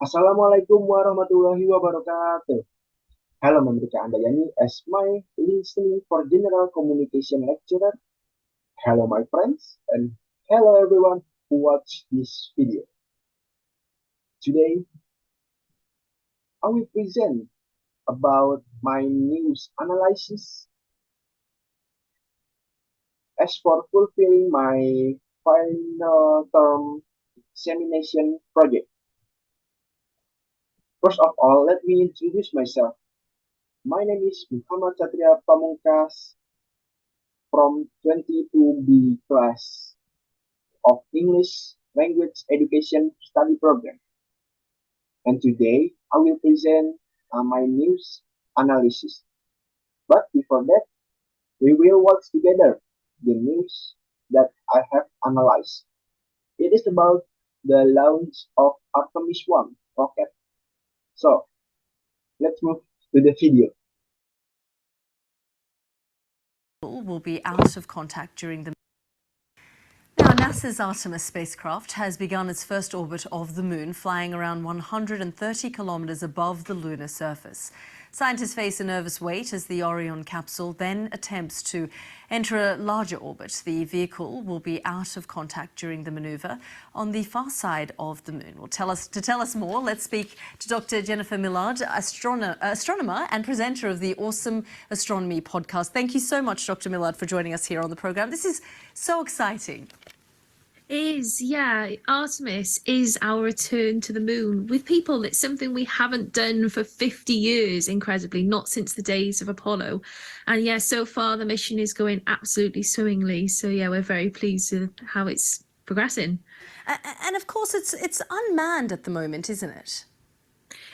Assalamualaikum warahmatullahi wabarakatuh. Hello, memberikan Anda Yani as my listening for general communication lecturer. Hello, my friends, and hello everyone who watch this video. Today, I will present about my news analysis as for fulfilling my final term examination project. First of all, let me introduce myself. My name is Muhammad Satria Pamungkas from 22B class of English Language Education Study Program. And today I will present my news analysis. But before that, we will watch together the news that I have analyzed. It is about the launch of Artemis 1 rocket. So let's move to the video. Will be out of contact during the Now, NASA's Artemis spacecraft has begun its first orbit of the moon, flying around 130 kilometers above the lunar surface. Scientists face a nervous wait as the Orion capsule then attempts to enter a larger orbit. The vehicle will be out of contact during the maneuver on the far side of the moon. To tell us more, let's speak to Dr. Jennifer Millard, astronomer and presenter of the Awesome Astronomy podcast. Thank you so much, Dr. Millard, for joining us here on the program. This is so exciting. Yeah. Artemis is our return to the moon. With people, it's something we haven't done for 50 years, incredibly, not since the days of Apollo. And yeah, so far the mission is going absolutely swimmingly. So yeah, we're very pleased with how it's progressing. And of course, it's unmanned at the moment, isn't it?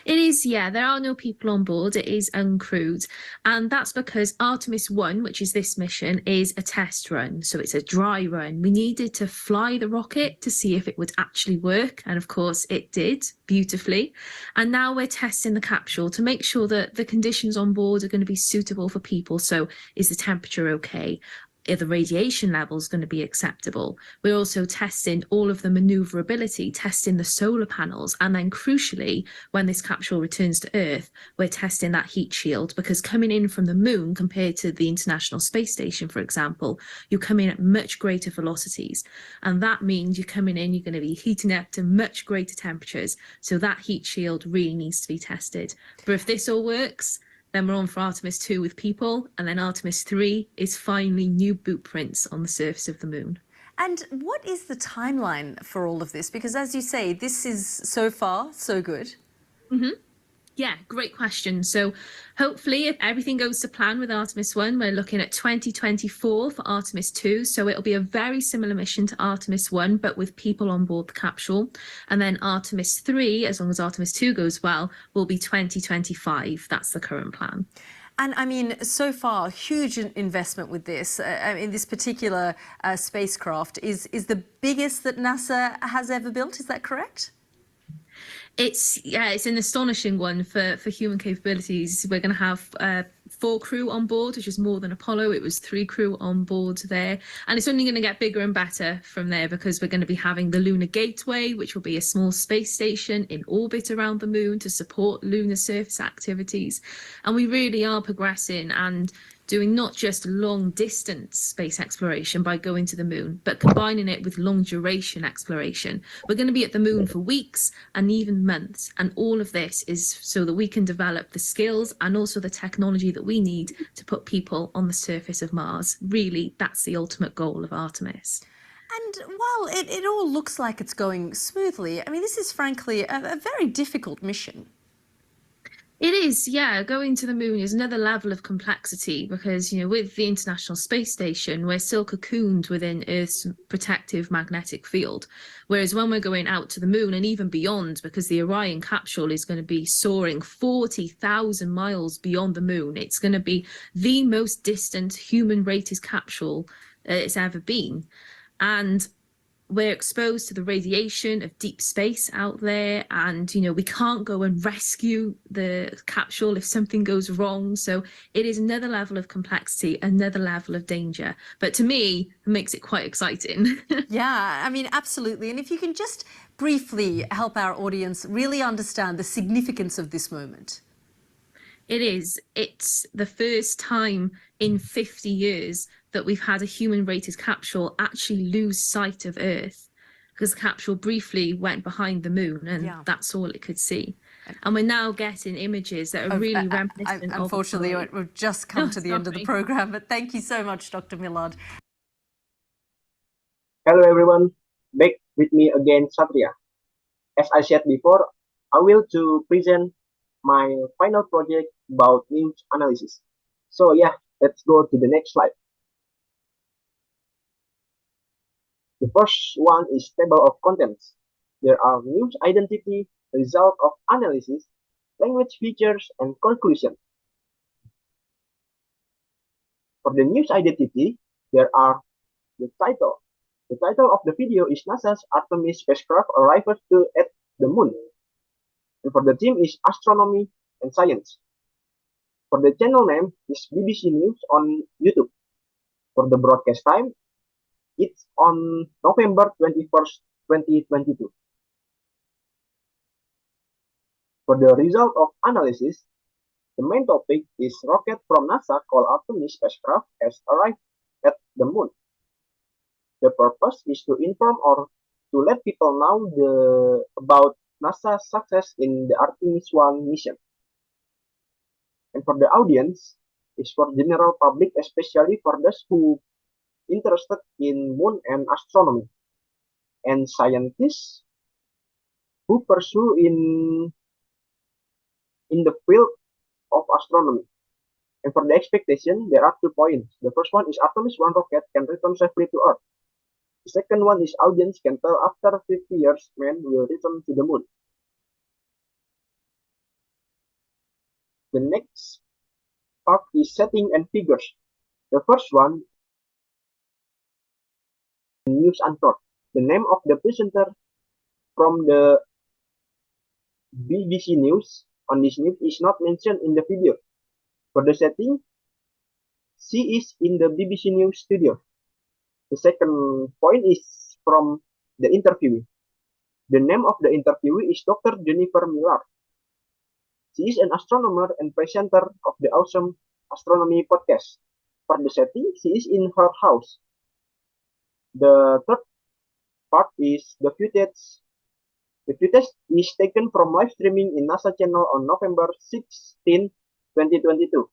It is, yeah. There are no people on board. It is uncrewed. And that's because Artemis 1, which is this mission, is a test run. So it's a dry run. We needed to fly the rocket to see if it would actually work. And of course, it did beautifully. And now we're testing the capsule to make sure that the conditions on board are going to be suitable for people. So is the temperature okay? Are the radiation levels going to be acceptable? We're also testing all of the maneuverability, testing the solar panels, and then crucially, when this capsule returns to Earth, we're testing that heat shield, because coming in from the moon compared to the International Space Station, for example, you come in at much greater velocities, and that means you're coming in, you're going to be heating up to much greater temperatures, so that heat shield really needs to be tested. But if this all works, then we're on for Artemis 2 with people, and then Artemis 3 is finally new boot prints on the surface of the moon. And what is the timeline for all of this? Because as you say, this is so far so good. Yeah, great question. So hopefully, if everything goes to plan with Artemis 1, we're looking at 2024 for Artemis 2. So it'll be a very similar mission to Artemis 1, but with people on board the capsule. And then Artemis 3, as long as Artemis 2 goes well, will be 2025. That's the current plan. And I mean, so far, huge investment with this. In this particular spacecraft is the biggest that NASA has ever built. Is that correct? It's an astonishing one for human capabilities. We're going to have 4 crew on board, which is more than Apollo. It was 3 crew on board there. And it's only going to get bigger and better from there, because we're going to be having the Lunar Gateway, which will be a small space station in orbit around the moon to support lunar surface activities. And we really are progressing and doing not just long distance space exploration by going to the moon, but combining it with long duration exploration. We're going to be at the moon for weeks and even months. And all of this is so that we can develop the skills and also the technology that we need to put people on the surface of Mars. Really, that's the ultimate goal of Artemis. And while it all looks like it's going smoothly, I mean, this is frankly a very difficult mission. It is, yeah. Going to the moon is another level of complexity because, with the International Space Station, we're still cocooned within Earth's protective magnetic field. Whereas when we're going out to the moon and even beyond, because the Orion capsule is going to be soaring 40,000 miles beyond the moon, it's going to be the most distant human-rated capsule it's ever been. And we're exposed to the radiation of deep space out there, and we can't go and rescue the capsule if something goes wrong. So it is another level of complexity, another level of danger, but to me it makes it quite exciting. Yeah, I mean, absolutely. And if you can just briefly help our audience really understand the significance of this moment? It is. It's the first time in 50 years that we've had a human-rated capsule actually lose sight of Earth, because the capsule briefly went behind the moon and that's all it could see. And we're now getting images that are really reminiscent of... Unfortunately, we've just come to the end of the program, but thank you so much, Dr. Millard. Hello everyone, back with me again, Satria. As I said before, I will to present my final project about news analysis. So yeah, let's go to the next slide. The first one is table of contents. There are news identity, result of analysis, language features, and conclusion. For the news identity, there are the title. The title of the video is NASA's Artemis spacecraft arrives at the moon. And for the theme is astronomy and science. For the channel name is BBC News on YouTube. For the broadcast time, it's on November 21st, 2022. For the result of analysis, the main topic is rocket from NASA called Artemis spacecraft has arrived at the moon. The purpose is to inform or to let people know about NASA's success in the Artemis 1 mission. And for the audience, is for general public, especially for those who interested in moon and astronomy, and scientists who pursue in the field of astronomy. And for the expectation, there are 2 points. The first one is Artemis 1 rocket can return safely to Earth. The second one is audience can tell after 50 years man will return to the moon. The next part is setting and figures. The first one, news anchor. The name of the presenter from the BBC News on this news is not mentioned in the video. For the setting, she is in the BBC News studio. The second point is from the interviewee. The name of the interviewee is Dr. Jennifer Miller. She is an astronomer and presenter of the Awesome Astronomy podcast. For the setting, she is in her house. The third part is the footage. The footage is taken from live streaming in NASA channel on November 16, 2022.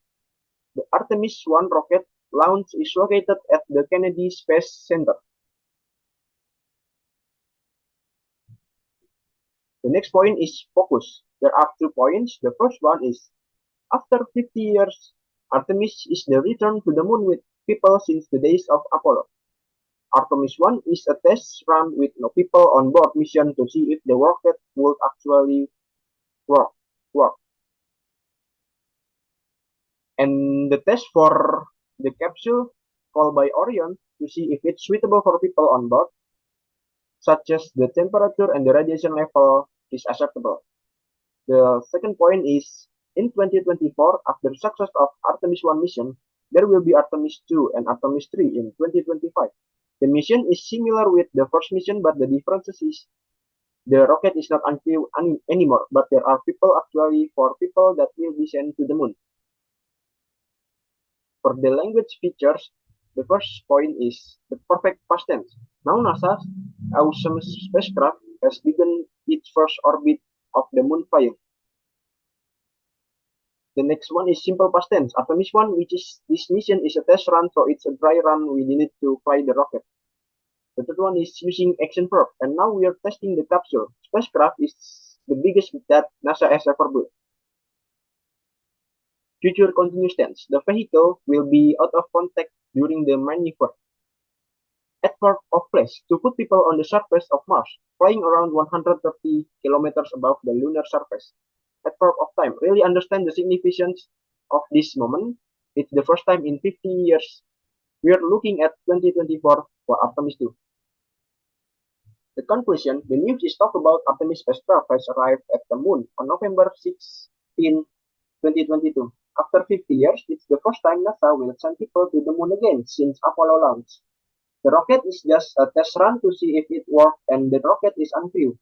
The Artemis 1 rocket launch is located at the Kennedy Space Center. The next point is focus. There are 2 points. The first one is, after 50 years, Artemis is the return to the moon with people since the days of Apollo. Artemis 1 is a test run with no people on board mission to see if the rocket would actually work. And the test for the capsule called by Orion to see if it's suitable for people on board, such as the temperature and the radiation level is acceptable. The second point is, in 2024, after the success of Artemis 1 mission, there will be Artemis 2 and Artemis 3 in 2025. The mission is similar with the first mission, but the difference is the rocket is not uncrewed anymore, but there are people that will be sent to the moon. For the language features, the first point is the perfect past tense. Now NASA's Awesome spacecraft has begun its first orbit of the moon flying. The next one is simple past tense. Artemis 1, which is this mission, is a test run, so it's a dry run. We need to fly the rocket. The third one is using action verb, and now we are testing the capsule. Spacecraft is the biggest that NASA has ever built. Future continuous tense. The vehicle will be out of contact during the maneuver. Adverb of place. To put people on the surface of Mars, flying around 130 kilometers above the lunar surface. Adverb of time. Really understand the significance of this moment. It's the first time in 50 years. We are looking at 2024 for Artemis 2. The conclusion, the news is talk about Artemis spacecraft has arrived at the moon on November 16, 2022. After 50 years, it's the first time NASA will send people to the moon again since Apollo launch. The rocket is just a test run to see if it works, and the rocket is uncrewed.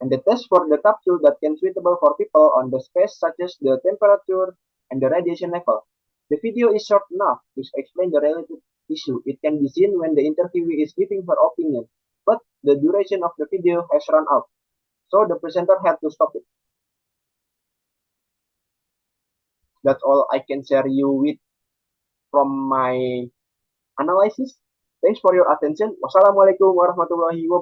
and the test for the capsule that can suitable for people on the space such as the temperature and the radiation level. The video is short enough to explain the related issue. It can be seen when the interviewee is giving her opinion, but the duration of the video has run out, so the presenter had to stop it. That's all I can share you with from my analysis. Thanks for your attention. Wassalamualaikum warahmatullahi wabarakatuh.